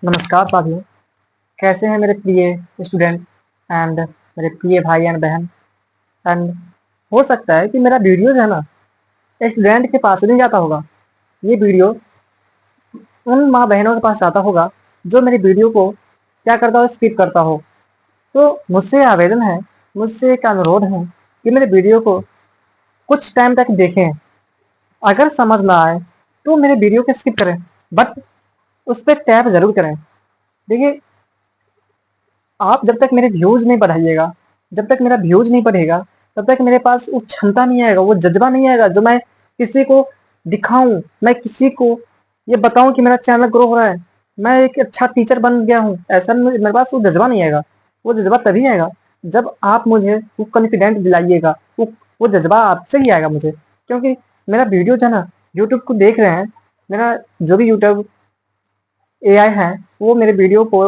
नमस्कार साथियों, कैसे हैं मेरे प्रिय स्टूडेंट एंड मेरे प्रिय भाई एंड बहन। एंड हो सकता है कि मेरा वीडियो जो है ना स्टूडेंट के पास नहीं जाता होगा। ये वीडियो उन माँ बहनों के पास जाता होगा जो मेरे वीडियो को क्या करता हो, स्किप करता हो। तो मुझसे आवेदन है, मुझसे एक अनुरोध है कि मेरे वीडियो को कुछ टाइम तक देखें। अगर समझ ना आए तो मेरे वीडियो को स्किप करें, बट उस पर टैप जरूर करें। देखिए, आप जब तक मेरे व्यूज नहीं बढ़ाइएगा, जब तक मेरा व्यूज नहीं बढ़ेगा, तब तक मेरे पास वो क्षमता नहीं आएगा, वो जज्बा नहीं आएगा जो मैं किसी को दिखाऊं, मैं किसी को ये बताऊं कि मेरा चैनल ग्रो हो रहा है, मैं एक अच्छा टीचर बन गया हूं। ऐसा मेरे पास वो जज्बा नहीं आएगा। वो जज्बा तभी आएगा जब आप मुझे वो कॉन्फिडेंट दिलाइएगा। वो जज्बा आपसे ही आएगा मुझे, क्योंकि मेरा वीडियो जो है ना यूट्यूब को देख रहे हैं। मेरा जो भी यूट्यूब एआई है वो मेरे वीडियो को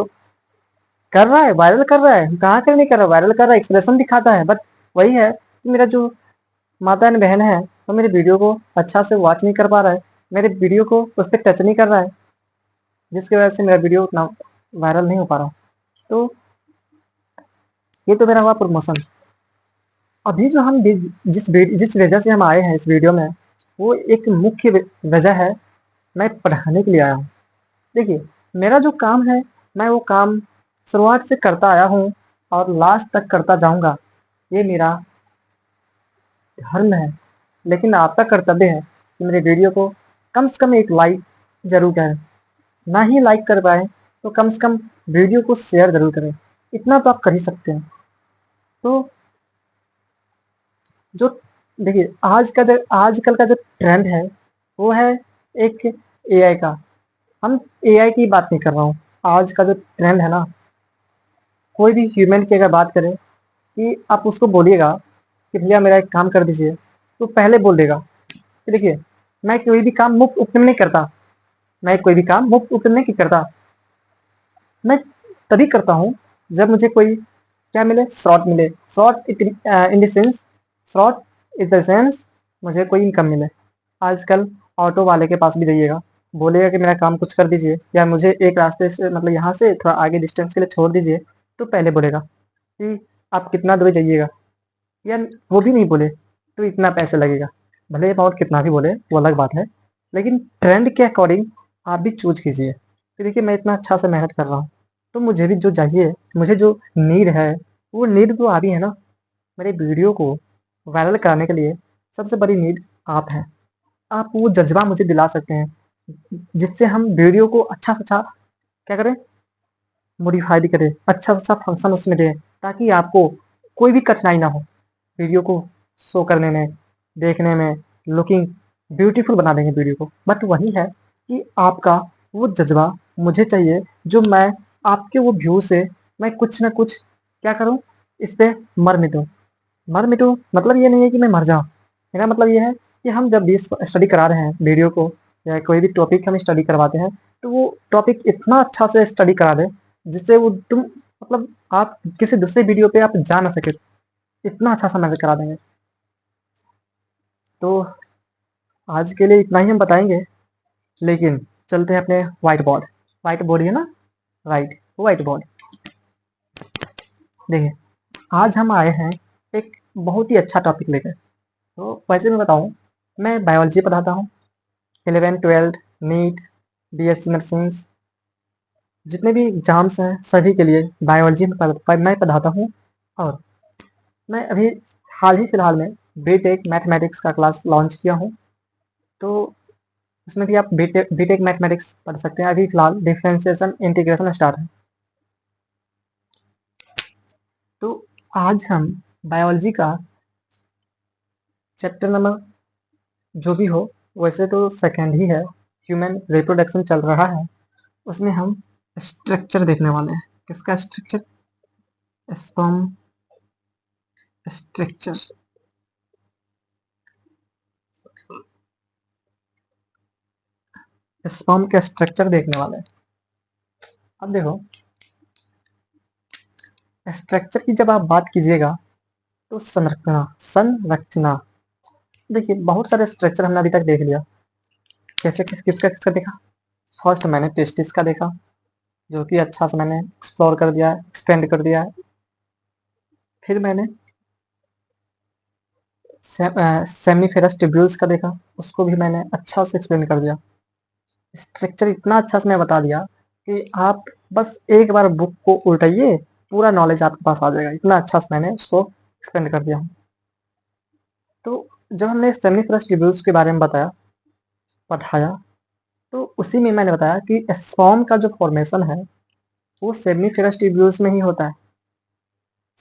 कर रहा है, वायरल कर रहा है। कहाँ कर नहीं कर रहा, वायरल कर रहा है, एक्सप्रेशन दिखाता है। बट वही है कि मेरा जो माता एंड बहन है वो मेरे वीडियो को अच्छा से वॉच नहीं कर पा रहा है, मेरे वीडियो को उस पर टच नहीं कर रहा है, जिसकी वजह से मेरा वीडियो उतना वायरल नहीं हो पा रहा। तो ये तो मेरा हुआ प्रमोशन। अभी जो हम जिस वजह से हम आए हैं इस वीडियो में, वो एक मुख्य वजह है, मैं पढ़ाने के लिए आया हूँ। देखिए, मेरा जो काम है मैं वो काम शुरुआत से करता आया हूँ और लास्ट तक करता जाऊंगा। ये मेरा धर्म है। लेकिन आपका कर्तव्य है कि मेरे वीडियो को कम से कम एक लाइक जरूर करें। ना ही लाइक कर पाए तो कम से कम वीडियो को शेयर जरूर करें। इतना तो आप कर ही सकते हैं। तो जो देखिए, आजकल का जो ट्रेंड है वो है एक एआई का। हम एआई की बात नहीं कर रहा हूँ। आज का जो ट्रेंड है ना, कोई भी ह्यूमन की अगर बात करें कि आप उसको बोलिएगा कि भैया मेरा एक काम कर दीजिए, तो पहले बोल देगा कि देखिए, मैं कोई भी काम मुफ्त उपकर नहीं करता। मैं कोई भी काम मुफ्त उपकर नहीं करता। मैं तभी करता हूँ जब मुझे कोई क्या मिले, शॉर्ट मिले। Short in the sense, short in the sense मुझे कोई इनकम मिले। आजकल ऑटो वाले के पास भी जाइएगा, बोलेगा कि मेरा काम कुछ कर दीजिए या मुझे एक रास्ते से, मतलब यहाँ से थोड़ा आगे डिस्टेंस के लिए छोड़ दीजिए, तो पहले बोलेगा कि आप कितना दूर जाइएगा, या वो भी नहीं बोले तो इतना पैसे लगेगा। भले अमाउंट कितना भी बोले वो अलग बात है, लेकिन ट्रेंड के अकॉर्डिंग आप भी चूज कीजिए कि देखिए, मैं इतना अच्छा से मेहनत कर रहा हूँ तो मुझे भी जो चाहिए, मुझे जो नीड है, वो नीड तो आ भी है ना। मेरे वीडियो को वायरल कराने के लिए सबसे बड़ी नीड आप हैं। आप वो जज्बा मुझे दिला सकते हैं जिससे हम वीडियो को अच्छा से अच्छा क्या करें, मॉडिफाई भी करें, अच्छा सा फंक्शन उसमें दें, ताकि आपको कोई भी कठिनाई ना हो वीडियो को शो करने में, देखने में। लुकिंग ब्यूटीफुल बना देंगे वीडियो को। बट वही है कि आपका वो जज्बा मुझे चाहिए, जो मैं आपके वो व्यू से मैं कुछ ना कुछ क्या करूं, इस पे मर मिटूं। मर मिटूं मतलब ये नहीं है कि मैं मर जाऊं। मेरा मतलब ये है कि हम जब भी स्टडी करा रहे हैं वीडियो को, या कोई भी टॉपिक हम स्टडी करवाते हैं, तो वो टॉपिक इतना अच्छा से स्टडी करा दें जिससे वो तुम मतलब आप किसी दूसरे वीडियो पे आप जा ना सके, इतना अच्छा समझ करा देंगे। तो आज के लिए इतना ही हम बताएंगे, लेकिन चलते हैं अपने व्हाइट बोर्ड। व्हाइट बोर्ड है ना, राइट, व्हाइट बोर्ड। देखिए, आज हम आए हैं एक बहुत ही अच्छा टॉपिक लेकर। तो वैसे मैं बताऊं, मैं बायोलॉजी पढ़ाता हूँ। 11 12 नीट, बीएससी नर्सिंग, जितने भी एग्जाम्स हैं सभी के लिए बायोलॉजी में मैं पढ़ाता हूँ। और मैं अभी हाल ही फिलहाल में बीटेक मैथमेटिक्स का क्लास लॉन्च किया हूँ। तो उसमें भी आप बीटेक मैथमेटिक्स पढ़ सकते हैं। अभी फिलहाल डिफरेंशिएशन इंटीग्रेशन स्टार्ट है। तो आज हम बायोलॉजी का चैप्टर नंबर जो भी हो, वैसे तो सेकेंड ही है, ह्यूमन रिप्रोडक्शन चल रहा है, उसमें हम स्ट्रक्चर देखने वाले हैं। किसका स्ट्रक्चर? Sperm structure. स्पर्म का स्ट्रक्चर देखने वाले हैं। अब देखो, स्ट्रक्चर की जब आप बात कीजिएगा तो संरचना संरचना, देखिए बहुत सारे स्ट्रक्चर हमने अभी तक देख लिया। कैसे किसका किसका देखा? फर्स्ट मैंने टेस्टिस का देखा, जो कि अच्छा से मैंने एक्सप्लोर कर दिया, एक्सपेंड कर दिया। फिर मैंने सेमिफेरस ट्यूब्यूल्स का देखा, उसको भी मैंने अच्छा से एक्सप्लेन कर दिया। स्ट्रक्चर इतना अच्छा से मैं बता दिया कि आप बस एक बार बुक को उल्टाइए, पूरा नॉलेज आपके पास आ जाएगा। इतना अच्छा से मैंने उसको एक्सप्लेन कर दिया। तो जब हमने सेमिफेरस ट्यूब्यूल्स के बारे में पढ़ाया, तो उसी में मैंने बताया कि स्पर्म का जो फॉर्मेशन है वो सेमिफेरस ट्यूब्यूल्स में ही होता है।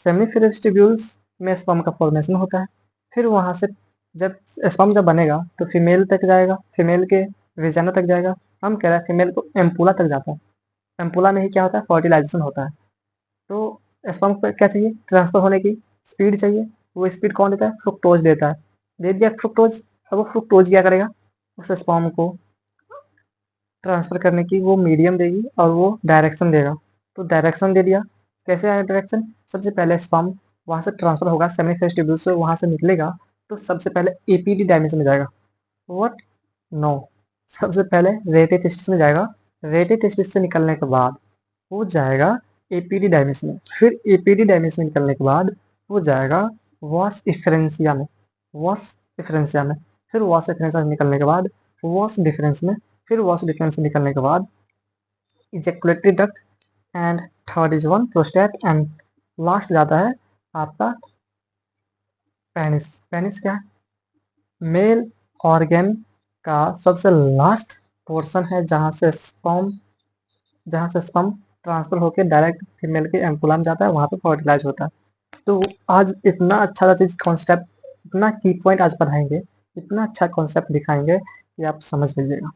सेमिफेरस ट्यूब्यूल्स में स्पर्म का फॉर्मेशन होता है। फिर वहां से जब स्पर्म जब बनेगा तो फीमेल तक जाएगा, फीमेल के वेजाना तक जाएगा। हम कह रहे हैं फीमेल को एम्पुला तक जाता है। एम्पुला में ही क्या होता है, फर्टिलाइजेशन होता है। तो स्पर्म को क्या चाहिए, ट्रांसफर होने की स्पीड चाहिए। वो स्पीड कौन देता है, फ्रुक्टोज देता है। दे दिया फ्रुक्टोज। अब वो फ्रुक्टोज क्या करेगा, उस स्पर्म को ट्रांसफर करने की वो मीडियम देगी और वो डायरेक्शन देगा। तो डायरेक्शन दे दिया, कैसे आया डायरेक्शन, सबसे पहले स्पर्म वहां से ट्रांसफर होगा, सेमीफेरस ट्यूब्यूल से वहां से निकलेगा तो सबसे पहले एपीडी डायमेंशन में जाएगा। व्हाट, नो, सबसे पहले रेटे टेस्टिस में जाएगा। रेटे टेस्टिस से निकलने के बाद वो जाएगा एपीडी डायमेंशन में। फिर एपीडी डायमेंशन में निकलने के बाद वो जाएगा वॉस डिफरेंशिया में। वॉस डिफरेंशिया में, फिर वॉस डिफरेंशिया से निकलने के बाद वॉस डिफरेंस में, फिर वॉस डिफरेंस से निकलने के बाद ejaculatory duct, and third is one prostate, and last जाता है आपका पेनिस। पेनिस क्या है, मेल ऑर्गन का सबसे लास्ट पोर्शन है जहाँ से स्पर्म ट्रांसफर होकर डायरेक्ट फीमेल के एम्पुला में जाता है, वहां पे फर्टिलाइज होता है। तो आज इतना अच्छा चीज कॉन्सेप्ट, इतना की पॉइंट आज पढ़ाएंगे, इतना अच्छा कॉन्सेप्ट दिखाएंगे कि आप समझ लीजिएगा।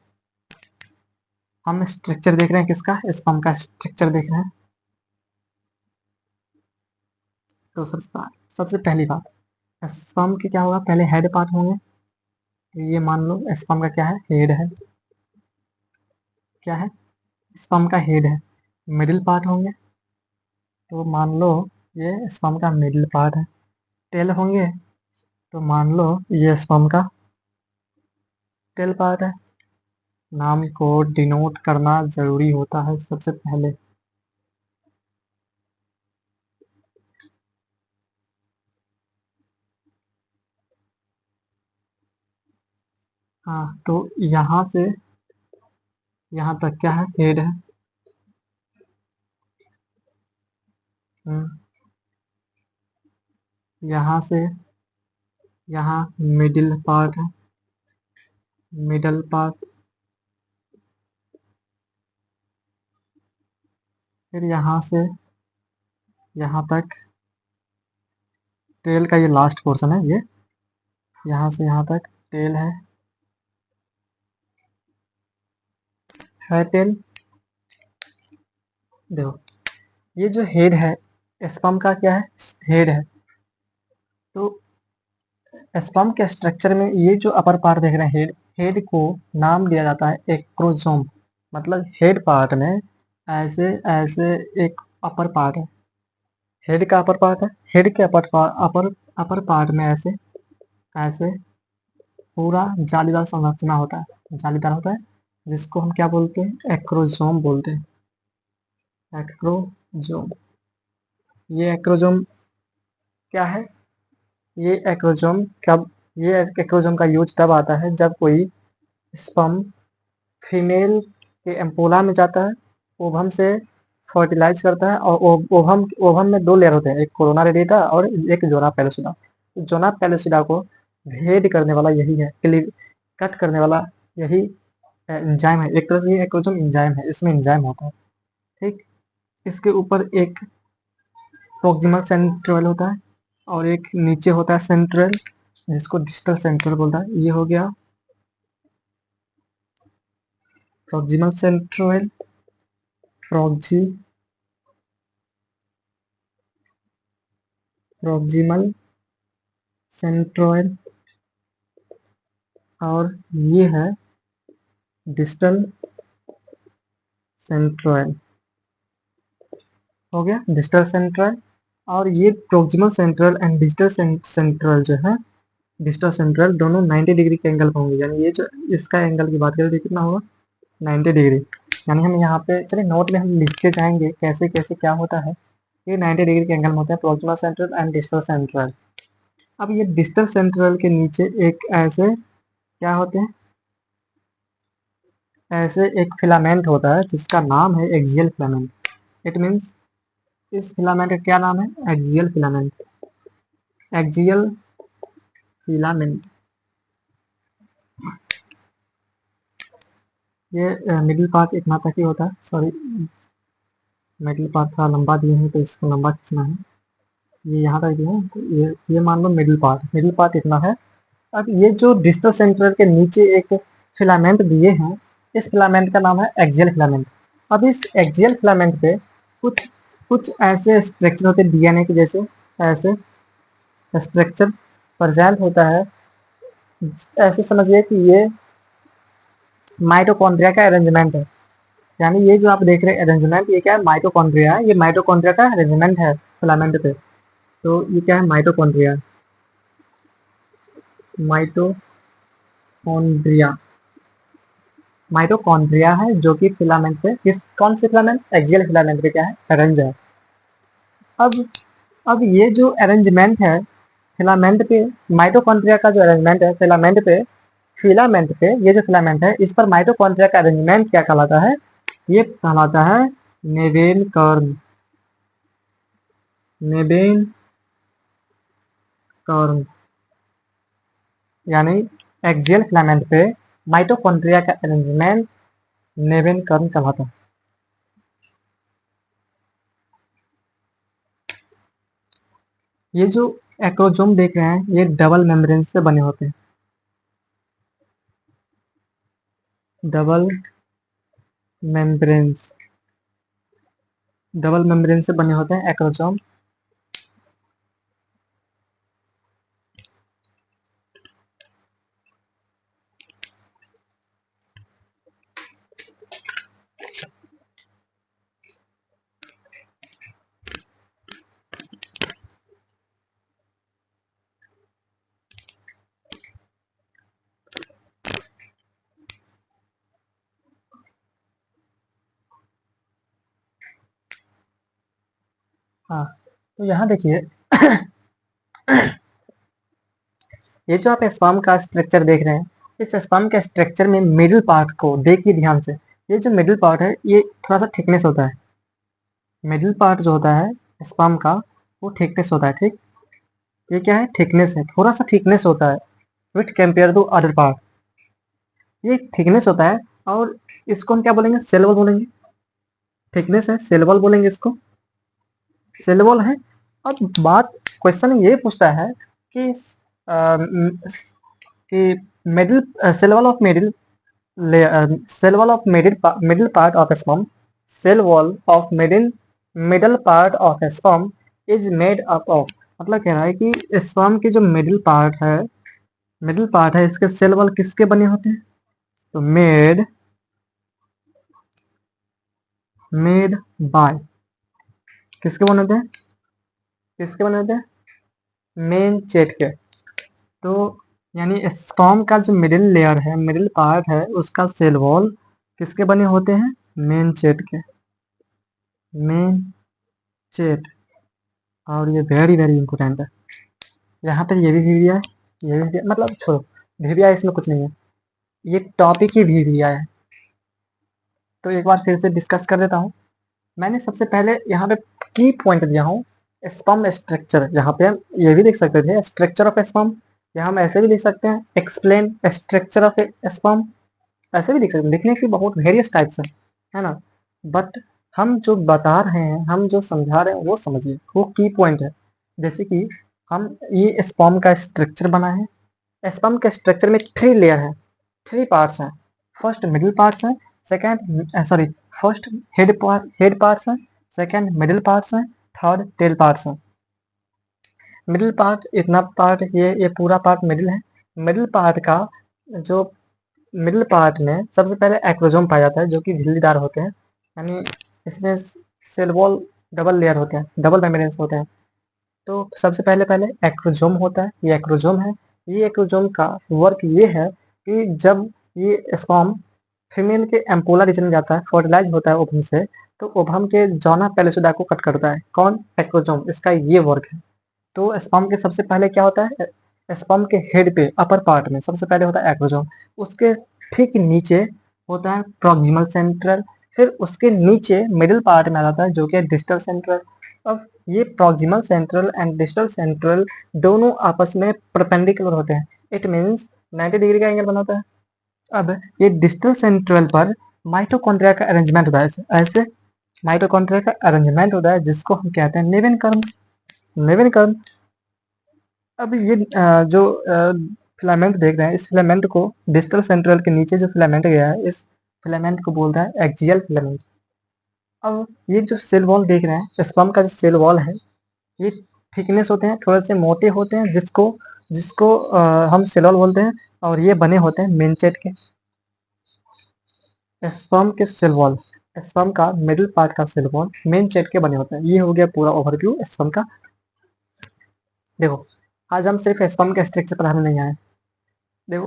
हम स्ट्रक्चर देख रहे हैं किसका, स्पर्म का स्ट्रक्चर देख रहे हैं। तो सबसे पहली बात, स्पर्म के क्या होगा, पहले हेड पार्ट होंगे। तो ये मान लो स्पर्म का क्या है, हेड है। क्या है, स्पर्म का हेड है। मिडिल पार्ट होंगे, तो मान लो ये स्पर्म का मिडिल पार्ट है। टेल होंगे, तो मान लो ये स्पर्म का टेल पार्ट है। नाम को डिनोट करना जरूरी होता है सबसे पहले। हाँ, तो यहाँ से यहाँ तक क्या है, हेड है। हम्म, यहाँ से यहाँ मिडिल पार्ट है, मिडल पार्ट। फिर यहाँ से यहाँ तक टेल का ये लास्ट पोर्शन है। ये यहाँ से यहाँ तक टेल है टेल। देखो, ये जो हेड है, स्पर्म का क्या है, हेड है। तो स्पर्म के स्ट्रक्चर में ये जो अपर पार्ट देख रहे हैं, हेड, हेड को नाम दिया जाता है एक्रोजोम। मतलब हेड पार्ट में ऐसे ऐसे एक अपर पार्ट है, हेड का अपर पार्ट है। हेड के अपर पार्ट में ऐसे ऐसे पूरा जालीदार संरचना होता है, जालीदार होता है, जिसको हम क्या बोलते हैं, एक्रोजोम बोलते हैं। एक्रोजोम, ये एक्रोजोम क्या है, ये एक्रोजोम कब ये एक्रोजोम का यूज तब आता है जब कोई स्पर्म फीमेल के एम्पोला में जाता है, ओवम से फर्टिलाइज करता है। और ओवम ओवम में दो लेयर होते हैं, एक कोरोना रेडिएटा और एक जोना पेलोसिडा। जोना पेलोसिडा को भेद करने वाला यही है, कट करने वाला यही एंजाइम है। एक तरह से ये एक्रोजोम एंजाइम है, इसमें एंजाइम होता है। ठीक, इसके ऊपर एक प्रोक्सिमल सेंट्रोल होता है और एक नीचे होता है सेंट्रल, जिसको डिस्टल सेंट्रल बोलता है। ये हो गया प्रोक्सिमल सेंट्रोल, प्रोक्सी प्रोक्सिमल सेंट्रोल, और ये है डिस्टल सेंट्रोल। हो गया डिस्टल सेंट्रल। और ये proximal central and distal central जो है, डिस्टल सेंट्रल दोनों 90 डिग्री के एंगल पर होंगे। यानी ये जो इसका एंगल की बात करें तो कितना होगा, 90 डिग्री, यानी हम यहाँ पे चलिए नोट में हम लिखते जाएंगे कैसे कैसे क्या होता है। ये 90 डिग्री के एंगल में होते हैं proximal central and distal central. अब ये डिस्टल सेंट्रल के नीचे एक ऐसे क्या होते हैं, ऐसे एक फिलामेंट होता है जिसका नाम है एक्सियल फिलामेंट। इट मीन्स इस फिलामेंट का क्या नाम है, एक्सियल फिलामेंट। एक्सियल फिलामेंट, ये मिडिल पार्ट इतना तक ही होता है, सॉरी मिडिल पार्ट थोड़ा लंबा दिए हैं तो इसको लंबा खींचना है। ये यहाँ तक दिया है तो ये मान लो मिडिल पार्ट इतना है। अब ये जो डिस्टल सेंट्रल के नीचे एक फिलामेंट दिए हैं, इस फिलामेंट का नाम है एक्सियल फिलामेंट। अब इस एक्सियल फिलामेंट पे कुछ कुछ ऐसे स्ट्रक्चर होते हैं डीएनए के जैसे, ऐसे स्ट्रक्चर प्रेजेंट होता है। ऐसे समझिए कि ये माइटोकॉन्ड्रिया का अरेंजमेंट है, यानी ये जो आप देख रहे हैं अरेंजमेंट, ये क्या है, माइटोकॉन्ड्रिया है। ये माइटोकॉन्ड्रिया का अरेंजमेंट है फिलामेंट पे। तो ये क्या है, माइटोकॉन्ड्रिया। माइटोकॉन्ड्रिया माइटोकॉन्ड्रिया है जो कि फिलामेंट पे, किस कौन से फिलामेंट, एक्सियल फिलामेंट पे क्या है, अरेंज है। अब अब ये जो अरेंजमेंट है फिलामेंट पे, माइटोकॉन्ड्रिया का जो अरेंजमेंट है फिलामेंट पे ये जो फिलामेंट है इस पर माइटोकॉन्ड्रिया का अरेंजमेंट क्या कहलाता है, ये कहलाता है नेवेन कर्व। नेवेन कर्व यानी एक्सियल फिलामेंट पे माइटोकॉन्ड्रिया का अरेंजमेंट नेवेन कर्व कहलाता है। ये जो एक्रोजोम देख रहे हैं ये डबल मेम्ब्रेन से बने होते हैं, डबल मेम्ब्रेन्स, डबल मेम्ब्रेन से बने होते हैं एक्रोजोम। हाँ, तो यहाँ देखिए ये जो आप स्पर्म का स्ट्रक्चर देख रहे हैं, इस स्पर्म के स्ट्रक्चर में मिडिल पार्ट को देखिए ध्यान से। ये जो मिडिल पार्ट है ये थोड़ा सा थिकनेस होता है, मिडिल पार्ट जो होता है स्पर्म का वो थिकनेस होता है, ठीक। ये क्या है, थिकनेस है, थोड़ा सा थिकनेस होता है with compare to other part, ये थिकनेस होता है। और इसको हम क्या बोलेंगे, सेल वॉल बोलेंगे। थिकनेस है, सेल वॉल बोलेंगे इसको, सेल वॉल है। अब बात, क्वेश्चन ये पूछता है कि कि middle cell wall of middle cell wall of middle part of a sperm, cell wall of middle part of a sperm is made up of, मतलब कह रहा है कि स्पर्म की जो मिडिल पार्ट है इसके सेल वॉल किसके बने होते हैं, तो मेड बाय, किसके बने होते हैं, किसके बने होते हैं, मेन चेट के। तो यानी स्पर्म का जो मिडिल लेयर है, मिडिल पार्ट है, उसका सेल वॉल किसके बने होते हैं, मेन चेट के, मेन चेट। और ये वेरी वेरी इंपॉर्टेंट है, यहाँ पर ये भी वीडियो है, ये भी मतलब छोड़ो, वीडियो इसमें कुछ नहीं है, ये टॉपिक ही वीडियो है। तो एक बार फिर से डिस्कस कर देता हूँ। मैंने सबसे पहले यहाँ पे की पॉइंट दिया हूँ, स्पर्म स्ट्रक्चर। यहाँ पे हम ये भी देख सकते थे स्ट्रक्चर ऑफ स्पर्म, यहाँ हम ऐसे भी लिख सकते हैं एक्सप्लेन स्ट्रक्चर ऑफ स्पर्म, ऐसे भी लिख सकते हैं, लिखने की बहुत वेरियस टाइप्स है ना। बट हम जो बता रहे हैं, हम जो समझा रहे हैं वो समझिए, वो की पॉइंट है। जैसे कि हम ये स्पर्म का स्ट्रक्चर बना है, स्पर्म के स्ट्रक्चर में 3 लेयर है, 3 पार्ट्स हैं। फर्स्ट मिडिल पार्ट्स हैं, second sorry first head parts हैं, सेकंड मिडिल पार्ट्स हैं, थर्ड टेल पार्ट्स हैं। मिडिल पार्ट इतना पार्ट, ये पूरा पार्ट मिडिल है। मिडिल पार्ट का जो मिडिल पार्ट में सबसे पहले एक्रोजोम पाया जाता है जो कि झिल्लीदार होते हैं, यानी इसमें सेल वॉल डबल लेयर होते हैं, डबल मेम्ब्रेन्स होते हैं। तो सबसे पहले पहले एक्रोजोम होता है, ये एक्रोजोम है। ये एक्रोजोम का वर्क ये है कि जब ये स्पर्म फीमेल के एम्पोला रीजन में जाता है, फर्टिलाइज होता है ओवम से, तो ओवम के जॉना पेलिसोडा को कट करता है। कौन? एक्रोजोम। इसका ये वर्क है। तो स्पर्म के सबसे पहले क्या होता है? स्पर्म के हेड पे अपर पार्ट में सबसे पहले होता है एक्रोजोम, उसके ठीक नीचे होता है प्रॉक्सिमल सेंट्रल, फिर उसके नीचे मिडिल पार्ट में आ जाता है जो कि है डिस्टल सेंट्रल। अब ये proximal central and distal central दोनों आपस में परपेंडिकुलर होते हैं, इट मीन्स 90 डिग्री का एंगल बनाता है। अब ये डिस्टल सेंट्रल पर माइटोकॉन्ड्रिया का अरेंजमेंट होता है, ऐसे माइटोकॉन्ड्रिया का अरेंजमेंट होता है जिसको हम कहते हैं नेवेन कर्म। नेवेन कर्म। अब ये जो फिलामेंट देख रहे हैं, इस फिलामेंट को डिस्टल सेंट्रल के नीचे जो फिलामेंट गया है, इस फिलामेंट को बोलता है एक्सियल फिलामेंट। अब ये जो सेल वॉल देख रहे हैं, स्पर्म का जो सेल वॉल है, ये थिकनेस होते हैं, थोड़े से मोटे होते हैं, जिसको जिसको हम सेल वॉल बोलते हैं, और ये बने होते हैं मेनचेट के। स्पर्म के सेल वॉल, स्पर्म का मिडिल पार्ट का सेल वॉल मेन चेट के बने होते हैं। ये हो गया पूरा ओवरव्यू स्पर्म का। देखो, आज हम सिर्फ स्पर्म के स्ट्रक्चर पढ़ाने नहीं आए। देखो,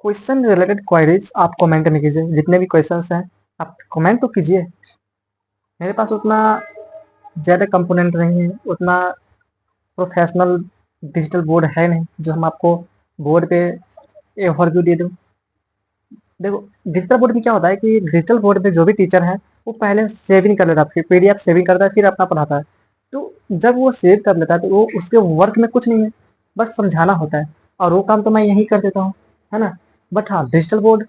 क्वेश्चन रिलेटेड क्वेरीज आप कमेंट में कीजिए, जितने भी क्वेश्चंस हैं आप कमेंट तो कीजिए। मेरे पास उतना ज़्यादा कंपोनेंट नहीं है, उतना प्रोफेशनल डिजिटल बोर्ड है नहीं जो हम आपको बोर्ड पे ओवरव्यू दे दूँ। देखो, डिजिटल बोर्ड में क्या होता है कि डिजिटल बोर्ड पे जो भी टीचर है वो पहले सेविंग कर लेता है, फिर पीडीएफ सेविंग करता है, फिर अपना पढ़ाता है। तो जब वो सेव कर लेता है तो वो उसके वर्क में कुछ नहीं है, बस समझाना होता है, और वो काम तो मैं यही कर देता हूँ, है ना। बट हाँ, डिजिटल बोर्ड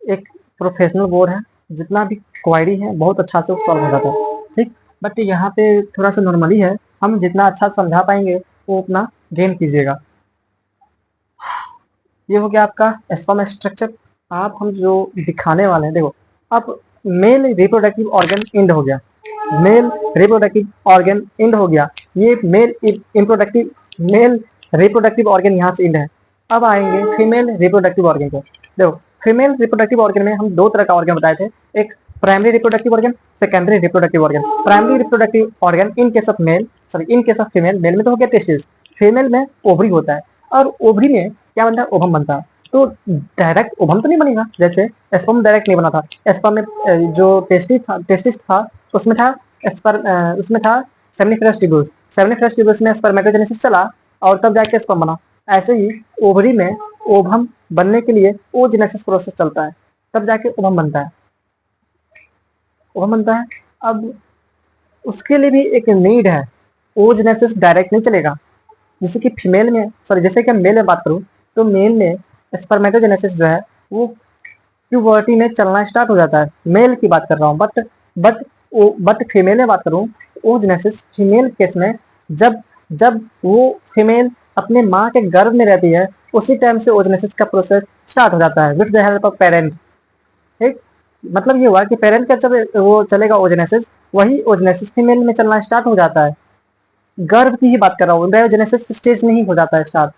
एक प्रोफेशनल बोर्ड है, जितना भी क्वायरी है बहुत अच्छा से सॉल्व हो जाता है, ठीक। बट यहाँ पे थोड़ा सा नॉर्मली है, हम जितना अच्छा समझा पाएंगे वो उतना गेन कीजिएगा। ये हो गया आपका स्पर्म स्ट्रक्चर। आप हम जो दिखाने वाले हैं, देखो, अब मेल रिप्रोडक्टिव ऑर्गन इंड हो गया, मेल रिप्रोडक्टिव ऑर्गन इंड हो गया, ये मेल रिप्रोडक्टिव ऑर्गन यहाँ से इंड है। अब आएंगे फीमेल रिप्रोडक्टिव ऑर्गन को। देखो, फीमेल रिप्रोडक्टिव ऑर्गन में हम दो तरह का ऑर्गन बताए थे, एक primary reproductive organ, secondary reproductive organ. Primary reproductive organ in case of male, sorry in case of female, male में तो हो गया टेस्टिस, फीमेल में ओवरी होता है, और ओवरी में क्या बनता है? ओवम बनता है। तो डायरेक्ट ओवम तो नहीं बनेगा, जैसे स्पर्म डायरेक्ट नहीं बना था। स्पर्म में जो टेस्टिस था उसमें था उसमें था सेमिनिफरस ट्यूब्यूल्स, सेमिनिफरस ट्यूब्यूल्स में स्पर्मेटोजेनेसिस चला और तब जाके स्पर्म बना। ऐसे ही ओवरी में ओवम बनने के लिए ओजेनेसिस प्रोसेस चलता है, तब जाके ओवम बनता है, ओवम बनता है। अब उसके लिए भी एक नीड है, ओजेनेसिस डायरेक्ट नहीं चलेगा। जैसे कि फीमेल में, सॉरी, जैसे कि मेल में बात करूँ, तो मेल में स्पर्मेटोजेनेसिस जो है वो प्यूबर्टी में चलना स्टार्ट हो जाता है, मेल की बात कर रहा हूँ। बट बट फीमेल में बात करूँ, ओजेनेसिस फीमेल केस में जब जब वो फीमेल अपने माँ के गर्भ में रहती है, उसी टाइम से ओजेनेसिस का प्रोसेस स्टार्ट हो जाता है with the help of parent, ठीक। मतलब ये हुआ कि पेरेंट का जब वो चलेगा ओजेनेसिस, वही ओजेनेसिस फीमेल में चलना स्टार्ट हो जाता है। गर्भ की ही बात कर रहा हूँ, एम्ब्रायोजेनेसिस स्टेज में ही हो जाता है स्टार्ट।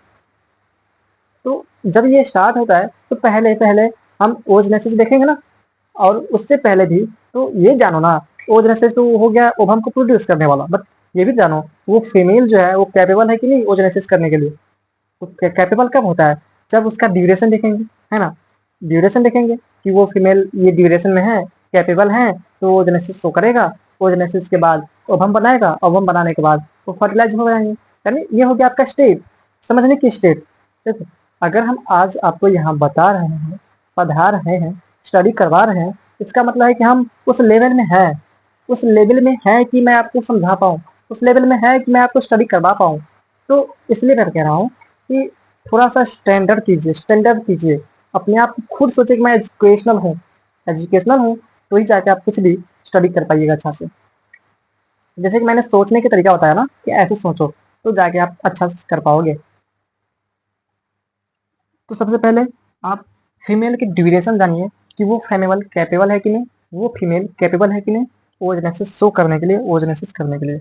तो जब ये स्टार्ट होता है तो पहले पहले हम ओजेनेसिस देखेंगे ना, और उससे पहले भी तो ये जानो ना, ओजेनेसिस तो हो गया ओवम को प्रोड्यूस करने वाला, बट ये भी जानो वो फीमेल जो है वो कैपेबल है कि नहीं ओजेनेसिस करने के लिए। तो कैपेबल कब होता है? जब उसका ड्यूरेशन देखेंगे, है ना। ड्यूरेशन देखेंगे कि वो फीमेल ये ड्यूरेशन में है, कैपेबल है, तो ओजेनेसिस शो करेगा। ओजेनेसिस के बाद ओवम बनाएगा, ओवम बनाने के बाद वो फर्टिलाइज हो जाएंगे। यानी ये हो गया आपका स्टेप, समझने की स्टेप। देखो, अगर हम आज आपको यहाँ बता रहे हैं, पढ़ा रहे हैं, स्टडी करवा रहे हैं, इसका मतलब है कि हम उस लेवल में हैं, उस लेवल में है कि मैं आपको समझा पाऊँ, उस लेवल में है कि मैं आपको स्टडी करवा पाऊँ। तो इसलिए मैं कह रहा हूँ कि थोड़ा सा स्टैंडर्ड कीजिए, स्टैंडर्ड कीजिए, अपने आप को खुद सोचे कि मैं एजुकेशनल हूँ, एजुकेशनल हूँ, तो ही जाके आप कुछ भी स्टडी कर पाइएगा अच्छा से। जैसे कि मैंने सोचने का तरीका बताया ना कि ऐसे सोचो, तो जाके आप अच्छा से कर पाओगे। तो सबसे पहले आप फीमेल की ड्यूरेशन जानिए कि वो फीमेल कैपेबल है कि नहीं, वो फीमेल कैपेबल है कि नहीं ओजेनेसिस शो करने के लिए, ओजेनेसिस करने के लिए।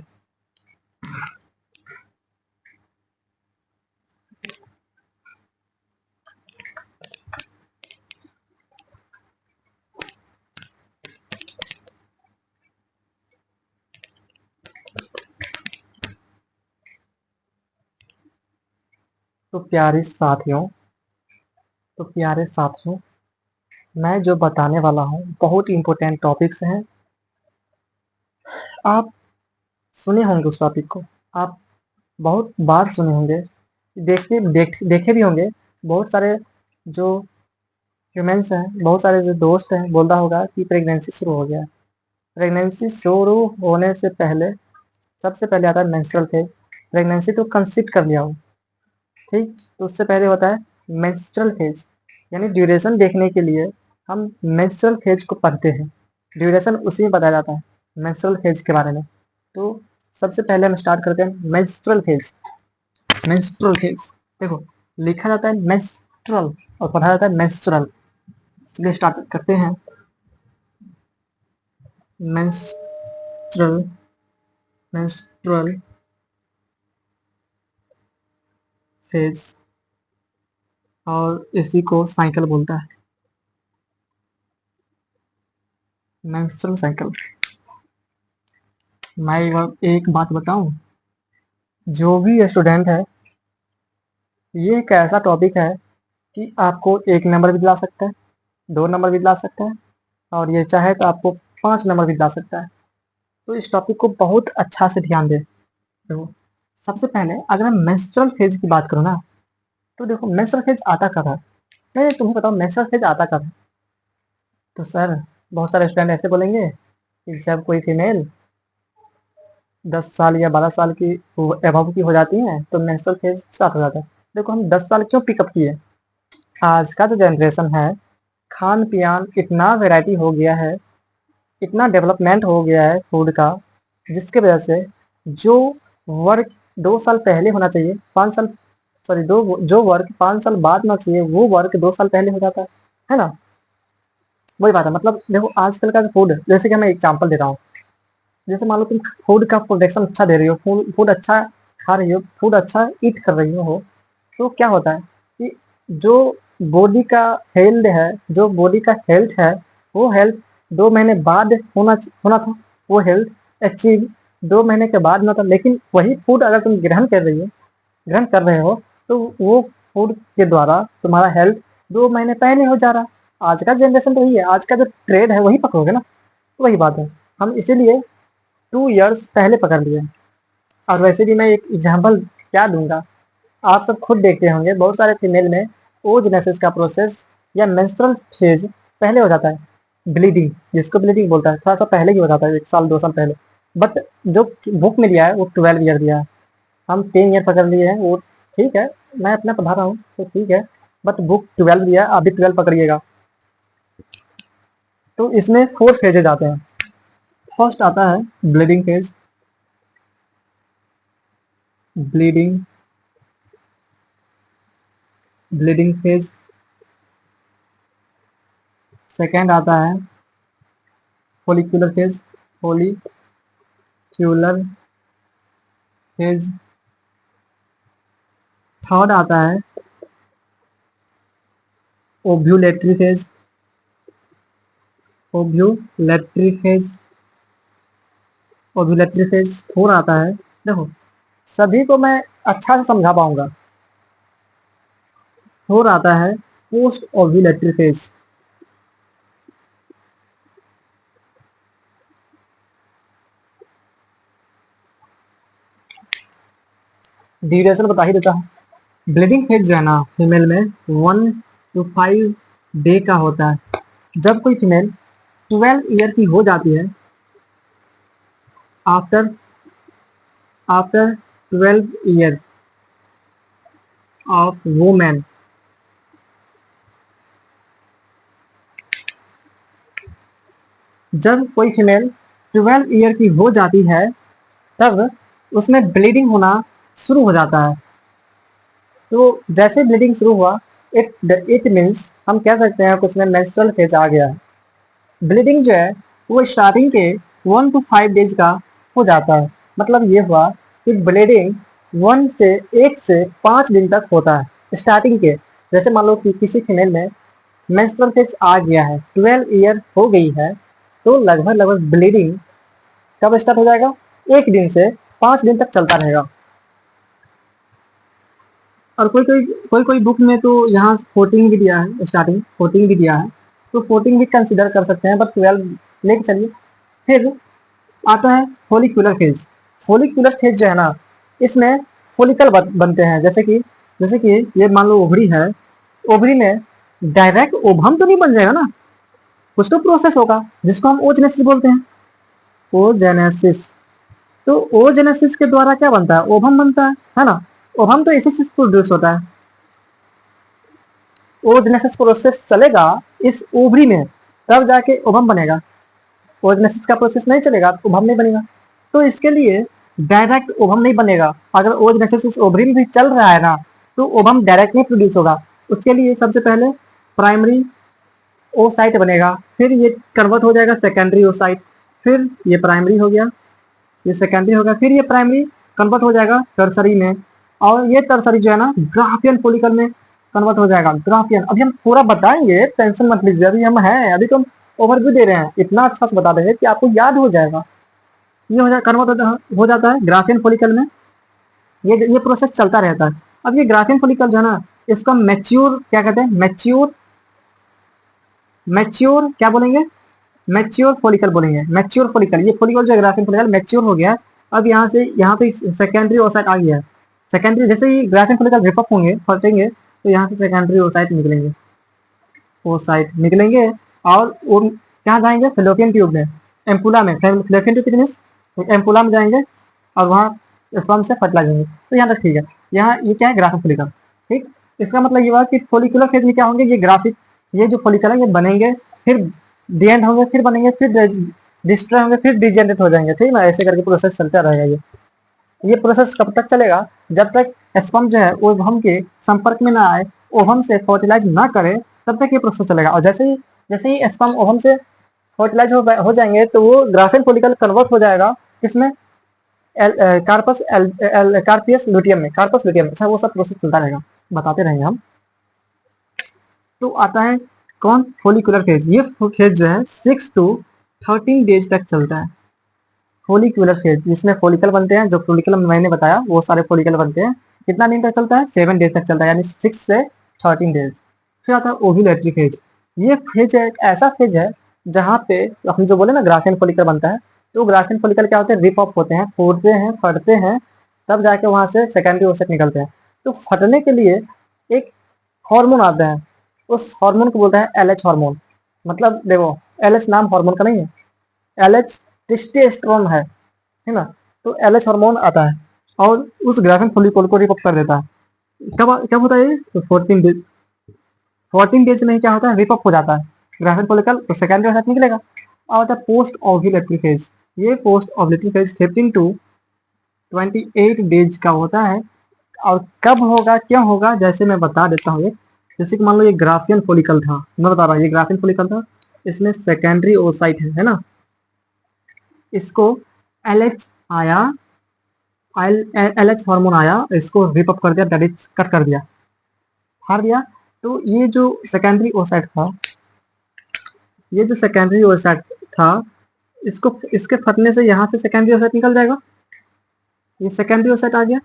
तो प्यारे साथियों, तो प्यारे साथियों, मैं जो बताने वाला हूँ बहुत इम्पोर्टेंट टॉपिक्स हैं। आप सुने होंगे उस टॉपिक को, आप बहुत बार सुने होंगे, देखे भी होंगे। बहुत सारे जो ह्यूमन्स हैं, बहुत सारे जो दोस्त हैं, बोलता होगा कि प्रेगनेंसी शुरू हो गया है। प्रेगनेंसी शुरू होने से पहले सबसे पहले आता है मेंस्ट्रुअल फेज। प्रेगनेंसी तो कंसीव कर लिया हो, ठीक, तो उससे पहले होता है मेंस्ट्रुअल फेज। यानी ड्यूरेशन देखने के लिए हम मेंस्ट्रुअल फेज को पढ़ते हैं। ड्यूरेशन उसी में बताया जाता है, मेंस्ट्रुअल फेज के बारे में। तो सबसे पहले हम स्टार्ट करते हैं मेंस्ट्रुअल फेज। मेंस्ट्रुअल फेज देखो, लिखा जाता है मेंस्ट्रुअल और पढ़ा जाता है मेंस्ट्रुअल। चलिए स्टार्ट करते हैं। मेंस्ट्रुअल मेंस्ट्रुअल फेज, और इसी को साइकिल बोलता है, मेंस्ट्रुअल साइकिल। मैं एक बात बताऊं, जो भी स्टूडेंट है, ये एक ऐसा टॉपिक है कि आपको 1 नंबर भी दिला सकता है, 2 नंबर भी दिला सकता है, और ये चाहे तो आपको 5 नंबर भी दिला सकता है। तो इस टॉपिक को बहुत अच्छा से ध्यान दें। देखो, सबसे पहले अगर मैं मेंस्ट्रुअल फेज की बात करूँ ना, तो देखो मेंस्ट्रुअल फेज आता कब है? नहीं, तुम्हें बताओ मेंस्ट्रुअल फेज आता कब है? तो सर, बहुत सारे स्टूडेंट ऐसे बोलेंगे कि जब कोई फीमेल 10 साल या 12 साल की एबव की हो जाती है तो मेंस्ट्रुअल फेज स्टार्ट हो जाता है। देखो, हम 10 साल क्यों पिकअप किए? आज का जो जनरेशन है, खान पियान इतना वैरायटी हो गया है, इतना डेवलपमेंट हो गया है फूड का, जिसके वजह से जो वर्क 2 साल पहले होना चाहिए, 5 साल, सॉरी, दो जो वर्क 5 साल बाद होना चाहिए, वो वर्क 2 साल पहले हो जाता है ना। वही बात है, मतलब देखो आजकल का फूड, जैसे कि मैं एग्जांपल दे रहा हूँ। जैसे मान लो तुम फूड का प्रोडक्शन अच्छा दे रही हो, फूड अच्छा खा रही हो, फूड अच्छा ईट कर रही हो, तो क्या होता है कि जो बॉडी का हेल्थ है, जो बॉडी का हेल्थ है, वो हेल्थ 2 महीने बाद होना होना था। वो हेल्थ अचीव 2 महीने के बाद होना था, लेकिन वही फूड अगर तुम ग्रहण कर रहे हो, तो वो फूड के द्वारा तुम्हारा हेल्थ 2 महीने पहले हो जा रहा है। आज का जनरेशन तो वही है, आज का जो ट्रेड है वही पकड़ोगे ना। तो वही बात है, हम इसीलिए 2 इयर्स पहले पकड़ लिए। और वैसे भी मैं एक एग्जाम्पल क्या दूंगा, आप सब खुद देखते होंगे, बहुत सारे फीमेल में ओजनेसिस का प्रोसेस या मेंस्ट्रुअल फेज पहले हो जाता है। ब्लीडिंग, जिसको ब्लीडिंग बोलता है, थोड़ा सा पहले ही हो जाता है, 1 साल 2 साल पहले। बट जो बुक में दिया है वो 12 ईयर दिया है, हम 10 ईयर पकड़ लिए हैं, वो ठीक है। मैं अपना पढ़ा रहा हूँ तो ठीक है, बट बुक 12 दिया है, आप भी 12 पकड़िएगा। तो इसमें 4 फेजेज आते हैं। फर्स्ट आता है bleeding phase, bleeding bleeding phase. Second आता है फोलिकुलर फेज, फोलिक्यूलर फेज। थर्ड आता है ovulatory phase, ovulatory phase, ovulatory phase. Four आता है, देखो सभी को मैं अच्छा से समझा पाऊंगा। फोर आता है पोस्ट ओव्यूलेटरी फेज। ड्यूरेशन बता ही देता हूँ। ब्लीडिंग फेज जो है ना फीमेल में 1 to 5 डे का होता है। जब कोई फीमेल 12 ईयर की हो जाती है, after after 12 year of women, जब कोई फीमेल 12 ईयर की हो जाती है, तब उसमें ब्लीडिंग होना शुरू हो जाता है। तो जैसे ब्लीडिंग शुरू हुआ, इट मीन्स हम कह सकते हैं कि उसमें मेंस्ट्रुअल फेज आ गया है। ब्लीडिंग जो है वो स्टार्टिंग के 1 to 5 डेज का हो जाता है। मतलब ये हुआ कि ब्लीडिंग 1 से 5 दिन तक होता है स्टार्टिंग के। जैसे मान लो कि किसी फीमेल में मेंस्ट्रुअल फेज आ गया है, 12 ईयर हो गई है, तो लगभग लगभग ब्लीडिंग कब स्टार्ट हो जाएगा? 1 दिन से 5 दिन तक चलता रहेगा। और कोई कोई बुक में तो यहाँ 14 भी दिया है, स्टार्टिंग 14 भी दिया है। तो 14 भी कंसिडर कर सकते हैं, बट 12 लेके चलिए। फिर आता है फोलिकुलर फेज। फोलिकुलर फेज जो है ना, इसमें फोलिकल बनते हैं, जैसे कि ये मान लो ओवरी है, ओवरी में डायरेक्ट ओवम तो नहीं बन जाएगा ना, कुछ तो प्रोसेस होगा जिसको हम ओजेनेसिस बोलते हैं, ओजेनेसिस। तो ओजेनेसिस के द्वारा क्या बनता है, ओवम बनता है ना। ओवम तो इसी से प्रोड्यूस होता है। ओजेनेसिस प्रोसेस चलेगा इस ओवरी में, तब जाके ओवम बनेगा। ओजेनेसिस का प्रोसेस नहीं चलेगा तो ओवम नहीं बनेगा। तो इसके लिए डायरेक्ट ओवम नहीं बनेगा। अगर ओजेनेसिस इस ओवरी में भी चल रहा है ना, तो ओवम डायरेक्ट नहीं प्रोड्यूस होगा। उसके लिए सबसे पहले प्राइमरी ओसाइट बनेगा, फिर ये कन्वर्ट हो जाएगा सेकेंडरी ओसाइट, फिर ये प्राइमरी हो गया, ये सेकेंडरी होगा, फिर ये प्राइमरी कन्वर्ट हो जाएगा टर्सरी में, और ये टर्सरी जो है ना ग्राफियन फोलिकल में कन्वर्ट हो जाएगा। ग्राफियन अभी हम पूरा बताएंगे, टेंशन मत लीजिए, अभी हम हैं, अभी तो हम ओवरव्यू दे रहे हैं, इतना अच्छा से बता देंगे कि आपको याद हो जाएगा। ये हो जाए कन्वर्ट हो जाता है ग्राफियन फोलिकल में। ये प्रोसेस चलता रहता है। अब ये ग्राफियन फोलिकल जो है ना, इसको मैच्योर क्या कहते हैं, मैच्योर, मैच्योर क्या बोलेंगे, मैच्योर फोलिकल बोलेंगे। मैच्योर फोलिकल, ये फोलिकल जो ग्राफियन फोलिकल मैच्योर हो गया। अब यहाँ से यहाँ पे सेकेंडरी ओसाइट आ गया है। सेकेंडरी जैसे ही ग्राफियन फोलिकल रिपअप होंगे, फटेंगे, तो यहाँ से सेकेंडरी ओसाइट निकलेंगे, ओसाइट निकलेंगे, और वो कहाँ जाएंगे, फेलोपियन ट्यूब में, एम्पुला में। फेलोपियन ट्यूब कितनी, एम्पुला में जाएंगे, और वहाँ स्पर्म से फर्टिलाइज होंगे। तो यहाँ तक ठीक है। यहाँ ये क्या है, ग्राफियन फोलिकल। ठीक, इसका मतलब ये हुआ कि फोलिकुलर फेज में क्या होंगे, ये ग्राफिक, ये जो फोलिकल है ये बनेंगे, फिर डी एंड होंगे, फिर बनेंगे, फिर डिस्ट्रॉय होंगे, फिर डिजेनरेट हो जाएंगे। ठीक ना, ऐसे करके प्रोसेस चलता रहेगा। ये प्रोसेस कब तक चलेगा, जब तक स्पर्म जो है ओवम के संपर्क में ना आए, ओवम से फर्टिलाइज ना करे, तब तक ये प्रोसेस चलेगा। और जैसे ही स्पर्म ओवम से फर्टिलाइज हो जाएंगे, तो वो ग्राफियन फोलिकल कन्वर्ट हो जाएगा इसमें, कार्पस कार्पियस लुटियम में, कार्पस लुटियम में। अच्छा, वो सब प्रोसेस चलता रहेगा, बताते रहेंगे हम। तो आता है कौन, फोलिकुलर फेज। ये फेज जो है 6 to 13 डेज तक चलता है। फोलिकुलर फेज, जिसमें फोलिकल बनते हैं, जो फोलिकल मैंने बताया वो सारे फोलिकल बनते हैं। कितना दिन तक चलता है, 7 डेज तक चलता है, यानी 6 से 13 डेज। फिर आता है ओव्यूलेटरी फेज। ये फेज एक ऐसा फेज है जहाँ पे हम जो बोले ना ग्राफियन फोलिकल बनता है, तो ग्राफियन फोलिकल क्या होते हैं, रिप अप होते हैं, फूटते हैं, फटते हैं, तब जाके वहां से सेकेंडरी ओसेट निकलते हैं। तो फटने के लिए एक हार्मोन आता है, उस हार्मोन को बोलते हैं एलएच हार्मोन। मतलब देखो, एलएच नाम हार्मोन का नहीं है, एलएच टेस्टोस्टेरोन है ना। तो एलएच हार्मोन आता है और उस ग्राफियन फोलिकल को रिप अप कर देता है। कब कब होता है ये, तो 14 डेज, 14 डेज में क्या होता है, रिप अप हो जाता है ग्राफियन फोलिकल, तो सेकेंडरी ओसाइट निकलेगा। और होता है पोस्ट ओव्यूलेटरी फेज। ये post ovulatory phase 15 to 28 days का होता है। और कब होगा, क्या होगा, जैसे मैं बता देता हूँ। जैसे कि मान लो ये ग्राफियन फोलिकल था, मैं बता रहा हूँ, ये ग्राफियन फोलिकल था, इसमें सेकेंडरी ओसाइट है ना, इसको एलएच आया, एलएच हार्मोन आया, इसको रिप अप कर दिया, दैट इज कट कर दिया, फाड़ दिया। तो ये जो सेकेंडरी ओसाइट था, ये जो सेकेंडरी ओसाइट था, इसको, इसके फटने से यहाँ से सेकेंडरी ओसाइट निकल जाएगा। ये सेकेंडरी ओसाइट आ गया,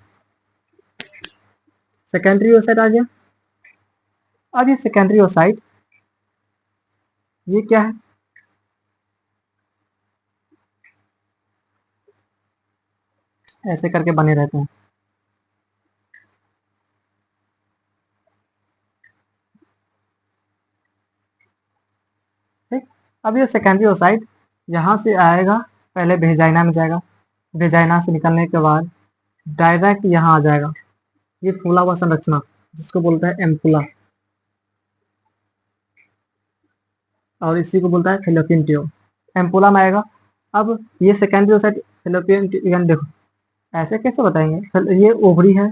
सेकेंडरी ओसाइट आ गया। अब ये सेकेंडरी ओसाइट, ये क्या है, ऐसे करके बने रहते हैं। ठीक, अब ये सेकेंडरी ओसाइट यहाँ से आएगा, पहले वेजाइना में जाएगा, वेजाइना से निकलने के बाद डायरेक्ट यहाँ आ जाएगा, ये फूला हुआ संरचना जिसको बोलता है एम्पुला, और इसी को बोलता है फेलोपियन ट्यूब, एम्पुला में आएगा। अब ये सेकेंडरी ओसाइट फेलोपियन ट्यूब, देखो ऐसे कैसे बताएंगे, ये ओवरी है,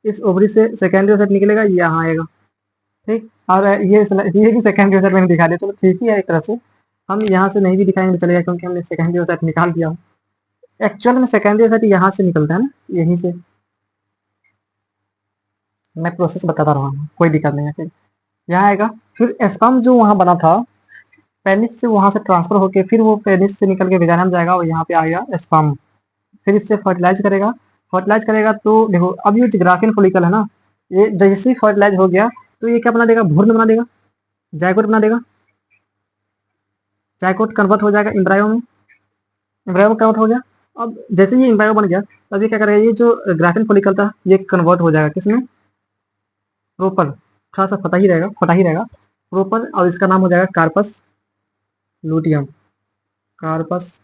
इस ओवरी से सेकेंडरी ओसाइट निकलेगा, ये यहाँ आएगा। ठीक, और ये भी सेकेंडरी ओसाइट मैंने दिखा दिया, चलो ठीक ही है एक तरह से। हम यहाँ से नहीं भी दिखाएंगे तो चलेगा, क्योंकि हमने सेकेंडरी ओसाइट निकाल दिया। एक्चुअल में सेकेंडरी ओसाइट यहाँ से निकलता है ना, यहीं से। मैं प्रोसेस बताता रहा हूँ, कोई दिक्कत नहीं है। फिर यहाँ आएगा, फिर स्पर्म जो वहाँ बना था, पेनिस से वहां से ट्रांसफर होके, फिर वो पेनिस से निकल के वेजाइना में जाएगा, और यहाँ पे आएगा स्पर्म, फिर इससे फर्टिलाइज करेगा। फर्टिलाइज करेगा तो देखो, अब ये ग्राफियन फोलिकल है ना, ये जैसे ही फर्टिलाइज हो गया, तो ये क्या बना देगा, भ्रूण बना देगा, जायगोट बना देगा। जायकोट कन्वर्ट हो जाएगा एम्ब्रायो में, एम्ब्रायो में कन्वर्ट हो गया। अब जैसे ये एम्ब्रायो बन गया, अब ये क्या करेगा, ये जो ग्राफिन फॉलिकल था ये कन्वर्ट हो जाएगा किसमें, प्रोपल, थोड़ा सा फटा ही रहेगा प्रोपल, और इसका नाम हो जाएगा corpus luteum, corpus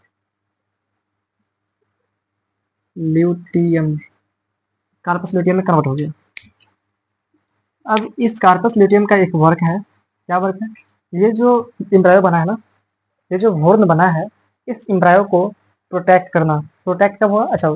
luteum, corpus luteum में कन्वर्ट हो गया। अब इस कार्पस ल्यूटियम का एक वर्क है, क्या वर्क है, ये जो एम्ब्रायो बना है ना, ये जो हॉर्न बना है, इस एम्ब्रायो को प्रोटेक्ट करना, प्रोटेक्ट कब हुआ, अच्छा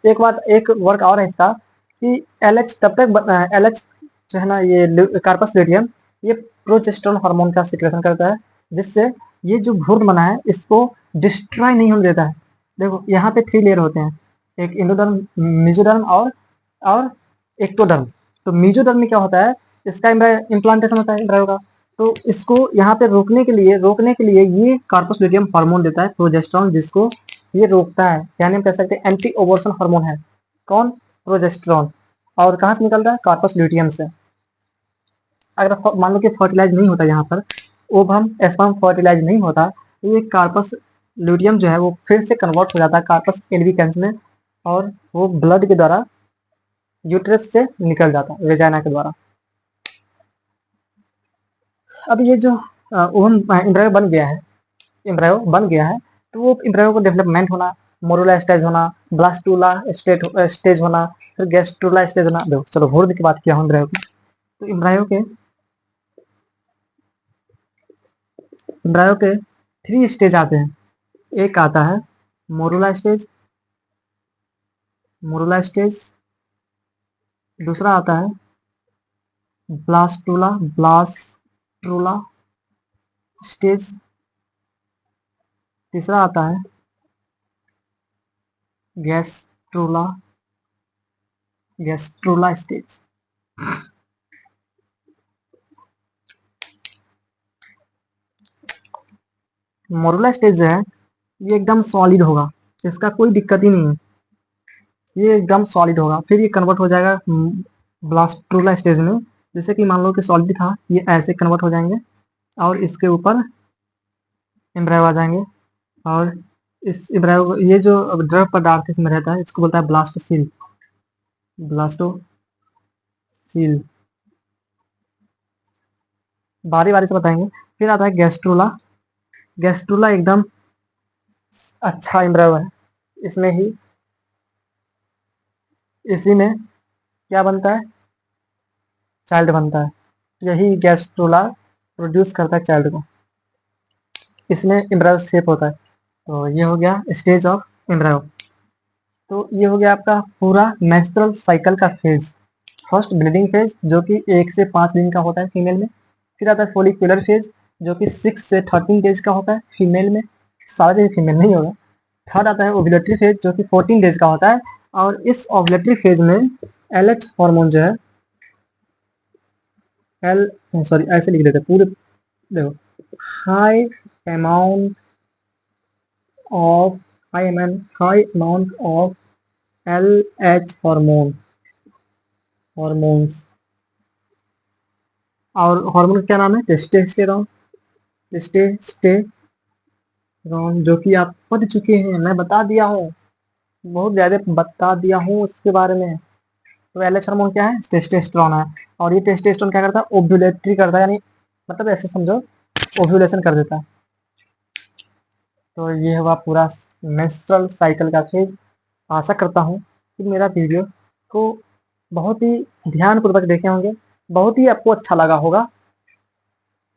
एक बात, एक वर्क और है इसका कि एलएच तब तक एलएच जो है ना, ये कार्पस ल्यूटियम ये प्रोजेस्टेरोन हार्मोन का सिक्रेशन करता है, जिससे ये जो घूर्णन बना है इसको डिस्ट्रॉय नहीं होने देता है। देखो यहाँ पे 3 लेयर होते हैं, एक इंडोडर्म, मेसोडर्म और एक्टोडर्म। तो मेसोडर्म में क्या होता है, इसका इम्प्लांटेशन होता है एम्ब्रायो का, तो इसको यहाँ पे रोकने के लिए ये कार्पस ल्यूटियम हार्मोन देता है प्रोजेस्टेरोन, जिसको ये रोकता है, यानी हम कह सकते हैं एंटी ओवर्सन हार्मोन है, कौन, प्रोजेस्टेरोन। और कहाँ से निकलता है, कार्पस ल्यूटियम से। अगर मान लो कि फर्टिलाइज नहीं होता यहाँ पर, ओवम स्पर्म फर्टिलाइज नहीं होता, तो ये कार्पस ल्यूटियम जो है वो फिर से कन्वर्ट हो जाता है कार्पस एल्बिकेंस में, और वो ब्लड के द्वारा यूट्रस से निकल जाता है, वेजाइना के द्वारा। अब ये जो ओवम एम्ब्रायो बन गया है, एम्ब्रायो बन गया है, तो वो एम्ब्रायो को डेवलपमेंट होना, मोरुला स्टेज होना, ब्लास्टूला स्टेज होना, फिर गैस्ट्रूला स्टेज होना। देखो चलो भोर की बात किया हूँ एम्ब्रायो की, तो एम्ब्रायो के 3 स्टेज आते हैं। एक आता है मोरुला स्टेज, मोरुला स्टेज, दूसरा आता है ब्लास्टूला, ब्लास्ट्रूला स्टेज, तीसरा आता है gastrula, gastrula stage. Morula stage जो है ये एकदम सॉलिड होगा, इसका कोई दिक्कत ही नहीं है, ये एकदम सॉलिड होगा। फिर ये कन्वर्ट हो जाएगा ब्लास्टूला स्टेज में, जैसे कि मान लो कि सॉलिड था, ये ऐसे कन्वर्ट हो जाएंगे और इसके ऊपर एम्ब्रायो आ जाएंगे, और इस एम्ब्रायो, ये जो द्रव पदार्थ इसमें रहता है इसको बोलता है ब्लास्टोसील, ब्लास्टोसील। बारी बारी से बताएंगे। फिर आता है गैस्ट्रोला, गैस्ट्रोला एकदम अच्छा एम्ब्रायो है, इसमें ही, इसी में क्या बनता है, चाइल्ड बनता है, यही गैस्ट्रोला प्रोड्यूस करता है चाइल्ड को, इसमें एम्ब्रायो शेप होता है। तो ये हो गया स्टेज ऑफ एम्ब्रायो। तो ये हो गया आपका पूरा मेंस्ट्रुअल साइकिल का फेज। फर्स्ट ब्लीडिंग फेज जो कि 1 से 5 दिन का होता है फीमेल में, फिर आता है फोलिकुलर फेज जो कि 6 से 13 डेज का होता है फीमेल में, सारे फीमेल नहीं होगा। थर्ड आता है ओव्यूलेटरी फेज जो कि 14 डेज का होता है, और इस ओव्यूलेटरी फेज में एलएच हार्मोन जो है, एल सॉरी ऐसे लिख देते हैं पूरे, देखो, high amount of high amount of L H hormones, और हार्मोन का क्या नाम है, टेस्टोस्टेरोन, टेस्टोस्टेरोन, जो कि आप पढ़ चुके हैं, मैं बता दिया हूँ, बहुत ज्यादा बता दिया हूँ उसके बारे में। तो एलएच हार्मोन क्या है, टेस्टोस्टेरोन है, और ये टेस्टोस्टेरोन क्या करता है, ओव्यूलेटरी करता है, यानी मतलब ऐसे समझो ओव्यूलेशन कर देता है। तो ये हुआ पूरा मेंस्ट्रुअल साइकिल का फेज। आशा करता हूँ कि मेरा वीडियो को बहुत ही ध्यानपूर्वक देखे होंगे, बहुत ही आपको अच्छा लगा होगा।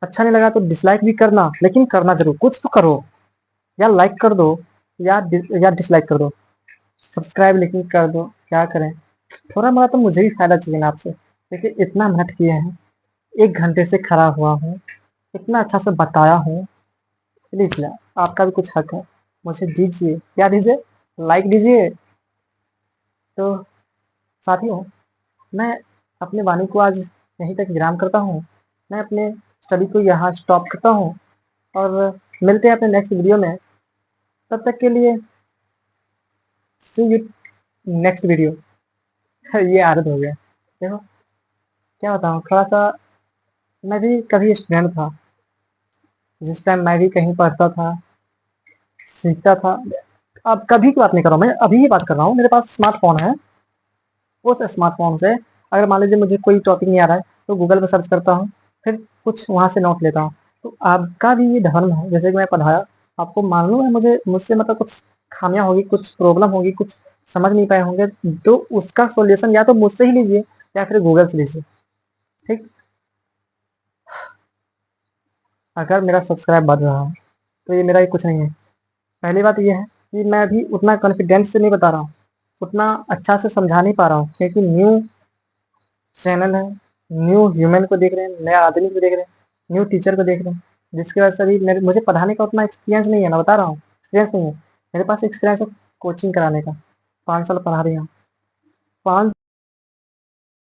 अच्छा नहीं लगा तो डिसलाइक भी करना, लेकिन करना जरूर, कुछ तो करो, या लाइक कर दो या डिसलाइक कर दो, सब्सक्राइब लेकिन कर दो, क्या करें, थोड़ा मोड़ा तो मुझे ही फायदा चाहिए ना आपसे। देखिए इतना मेहनत किए हैं, 1 घंटे से खड़ा हुआ हूँ, इतना अच्छा से बताया हूँ, प्लीज यार आपका भी कुछ हक है, मुझे दीजिए, क्या दीजिए, लाइक दीजिए। तो साथियों, मैं अपने वाणी को आज यहीं तक विराम करता हूँ, मैं अपने स्टडी को यहाँ स्टॉप करता हूँ, और मिलते हैं अपने नेक्स्ट वीडियो में। तब तक के लिए सी यू नेक्स्ट वीडियो। ये आदत हो गया, देखो क्या बताऊँ, थोड़ा सा मैं भी कभी स्टूडेंट था, जिस टाइम मैं भी कहीं पढ़ता था, सीखता था। अब कभी की बात नहीं कर रहा हूँ मैं, अभी की बात कर रहा हूँ। मेरे पास स्मार्टफ़ोन है, उस स्मार्टफ़ोन से अगर मान लीजिए मुझे कोई टॉपिक नहीं आ रहा है, तो गूगल पे सर्च करता हूँ, फिर कुछ वहाँ से नोट लेता हूँ। तो आपका भी ये धर्म है, जैसे कि मैं पढ़ाया, आपको मालूम है मुझसे मतलब कुछ खामियाँ होगी, कुछ प्रॉब्लम होगी, कुछ समझ नहीं पाए होंगे, तो उसका सॉल्यूशन या तो मुझसे ही लीजिए या फिर गूगल से लीजिए, ठीक? अगर मेरा सब्सक्राइब बढ़ रहा है, तो ये मेरा ही कुछ नहीं है। पहली बात ये है कि मैं अभी उतना कॉन्फिडेंस से नहीं बता रहा हूँ, उतना अच्छा से समझा नहीं पा रहा हूँ, क्योंकि न्यू चैनल है, न्यू ह्यूमन को देख रहे हैं, नया आदमी को देख रहे हैं, न्यू टीचर को देख रहे हैं, जिसकी वजह से अभी मुझे पढ़ाने का उतना एक्सपीरियंस नहीं है, मैं बता रहा हूँ, एक्सपीरियंस नहीं है। मेरे पास एक्सपीरियंस है कोचिंग कराने का, 5 साल पढ़ा रही हूँ। 5